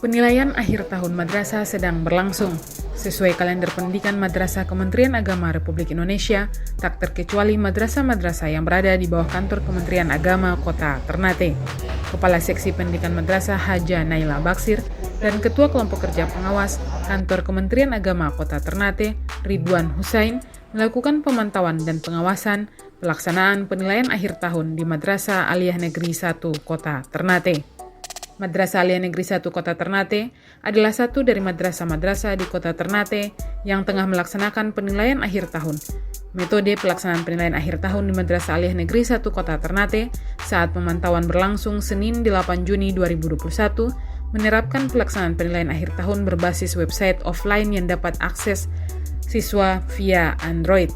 Penilaian akhir tahun madrasah sedang berlangsung. Sesuai kalender pendidikan Madrasah Kementerian Agama Republik Indonesia, tak terkecuali madrasah-madrasah yang berada di bawah kantor Kementerian Agama Kota Ternate. Kepala Seksi Pendidikan Madrasah Haja Naila Baksir dan Ketua Kelompok Kerja Pengawas Kantor Kementerian Agama Kota Ternate, Ridwan Husain, melakukan pemantauan dan pengawasan pelaksanaan penilaian akhir tahun di Madrasah Aliyah Negeri 1 Kota Ternate. Madrasah Aliyah Negeri 1 Kota Ternate adalah satu dari madrasah-madrasah di Kota Ternate yang tengah melaksanakan penilaian akhir tahun. Metode pelaksanaan penilaian akhir tahun di Madrasah Aliyah Negeri 1 Kota Ternate saat pemantauan berlangsung Senin 8 Juni 2021 menerapkan pelaksanaan penilaian akhir tahun berbasis website offline yang dapat akses siswa via Android.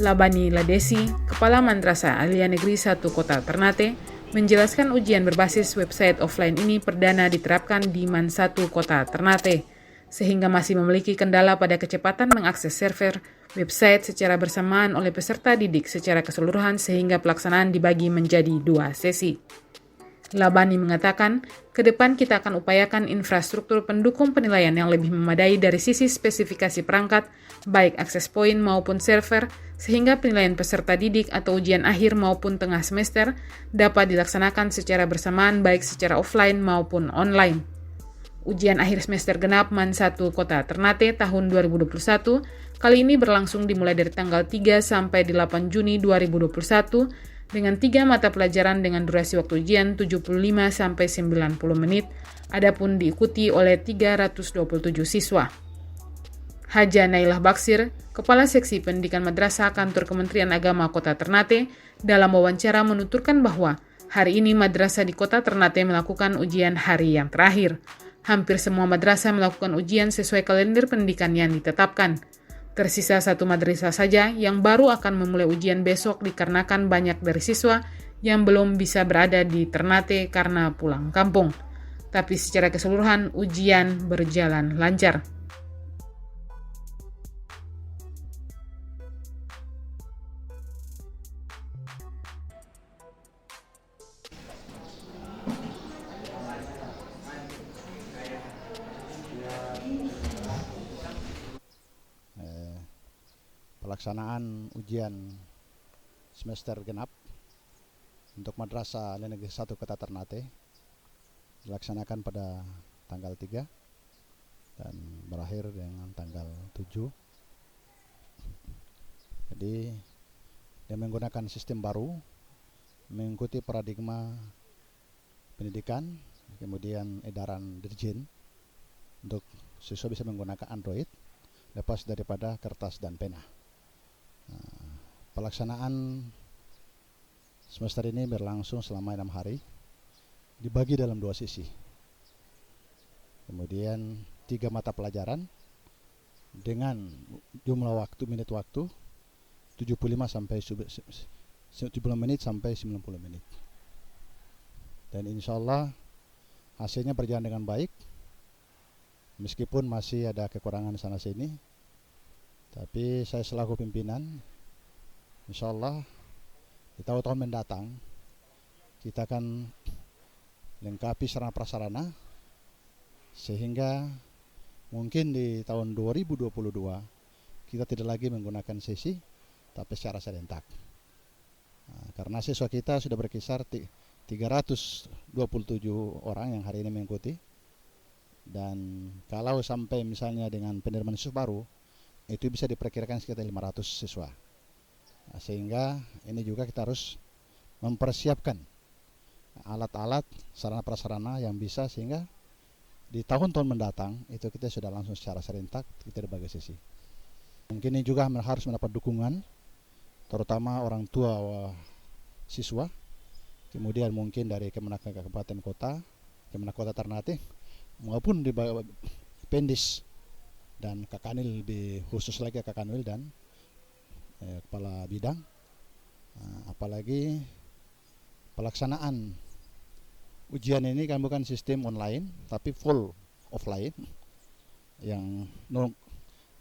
Labani Ladesi, Kepala Madrasah Aliyah Negeri 1 Kota Ternate, menjelaskan ujian berbasis website offline ini perdana diterapkan di MAN 1 Kota Ternate, sehingga masih memiliki kendala pada kecepatan mengakses server website secara bersamaan oleh peserta didik secara keseluruhan sehingga pelaksanaan dibagi menjadi 2 sesi. Labani mengatakan, ke depan kita akan upayakan infrastruktur pendukung penilaian yang lebih memadai dari sisi spesifikasi perangkat, baik akses point maupun server, sehingga penilaian peserta didik atau ujian akhir maupun tengah semester dapat dilaksanakan secara bersamaan baik secara offline maupun online. Ujian akhir semester genap MAN 1 Kota Ternate tahun 2021 kali ini berlangsung dimulai dari tanggal 3 sampai 8 Juni 2021 dengan 3 mata pelajaran dengan durasi waktu ujian 75 sampai 90 menit, adapun diikuti oleh 327 siswa. Haja Nailah Baksir, Kepala Seksi Pendidikan Madrasah Kantor Kementerian Agama Kota Ternate, dalam wawancara menuturkan bahwa hari ini madrasah di Kota Ternate melakukan ujian hari yang terakhir. Hampir semua madrasah melakukan ujian sesuai kalender pendidikan yang ditetapkan. Tersisa satu madrasah saja yang baru akan memulai ujian besok dikarenakan banyak dari siswa yang belum bisa berada di Ternate karena pulang kampung. Tapi secara keseluruhan ujian berjalan lancar. Pelaksanaan ujian semester genap untuk Madrasah Aliyah Negeri 1 Kota Ternate dilaksanakan pada tanggal 3 dan berakhir dengan tanggal 7. Jadi dia menggunakan sistem baru, mengikuti paradigma pendidikan, kemudian edaran Dirjen untuk siswa bisa menggunakan Android lepas daripada kertas dan pena. Pelaksanaan semester ini berlangsung selama 6 hari, dibagi dalam 2 sesi. Kemudian 3 mata pelajaran dengan jumlah menit waktu 75 sampai 70 menit sampai 90 menit. Dan insya Allah hasilnya berjalan dengan baik, meskipun masih ada kekurangan sana sini. Tapi saya selaku pimpinan, insya Allah di tahun-tahun mendatang kita akan lengkapi sarana prasarana sehingga mungkin di tahun 2022 kita tidak lagi menggunakan sesi tapi secara serentak. Karena siswa kita sudah berkisar 327 orang yang hari ini mengikuti, dan kalau sampai misalnya dengan penerimaan siswa baru itu bisa diperkirakan sekitar 500 siswa. Sehingga ini juga kita harus mempersiapkan alat-alat, sarana prasarana yang bisa sehingga di tahun-tahun mendatang itu kita sudah langsung secara serentak kita dibagi sesi. Mungkin ini juga harus mendapat dukungan terutama orang tua siswa, kemudian mungkin dari Kemenak Kabupaten Kota, Kemenak Kota Ternate maupun di Pendis dan Kakanil, lebih khusus lagi Kakanil dan kepala bidang. Apalagi pelaksanaan ujian ini kan bukan sistem online tapi full offline, yang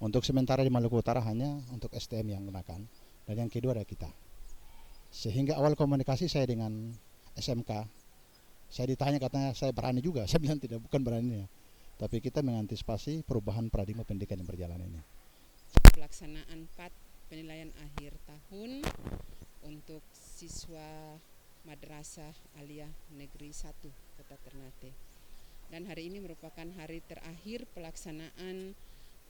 untuk sementara di Maluku Utara hanya untuk STM yang gunakan, dan yang kedua ada kita. Sehingga awal komunikasi saya dengan SMK Saya ditanya katanya saya berani juga, saya bilang tidak, bukan berani ya. Tapi kita mengantisipasi perubahan paradigma pendidikan yang berjalan ini. Pelaksanaan PAT penilaian akhir tahun untuk siswa Madrasah Aliyah Negeri 1 Kota Ternate. Dan hari ini merupakan hari terakhir pelaksanaan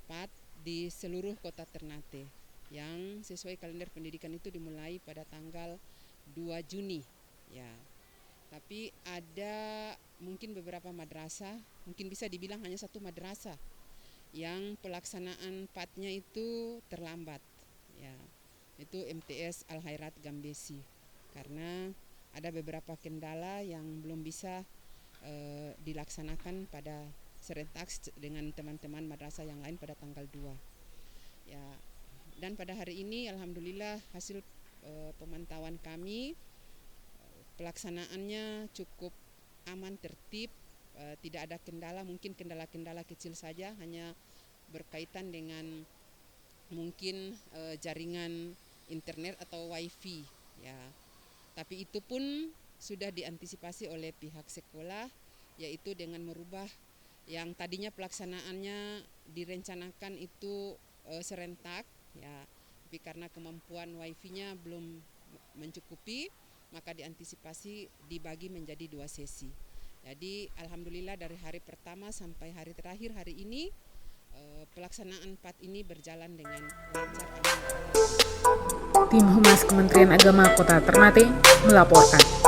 PAT di seluruh Kota Ternate yang sesuai kalender pendidikan itu dimulai pada tanggal 2 Juni ya. Tapi ada mungkin beberapa madrasah, mungkin bisa dibilang hanya satu madrasah yang pelaksanaan PAT-nya itu terlambat ya. Itu MTS Al Khairat Gambesi, karena ada beberapa kendala yang belum bisa dilaksanakan pada serentak dengan teman-teman madrasah yang lain pada tanggal 2 ya. Dan pada hari ini alhamdulillah hasil pemantauan kami pelaksanaannya cukup aman, tertib, tidak ada kendala, mungkin kendala-kendala kecil saja, hanya berkaitan dengan mungkin jaringan internet atau wifi ya. Tapi itu pun sudah diantisipasi oleh pihak sekolah, yaitu dengan merubah yang tadinya pelaksanaannya direncanakan itu serentak ya, tapi karena kemampuan wifi-nya belum mencukupi, maka diantisipasi dibagi menjadi 2 sesi. Jadi alhamdulillah dari hari pertama sampai hari terakhir hari ini pelaksanaan PAT ini berjalan dengan lancar. Tim Humas Kementerian Agama Kota Ternate melaporkan.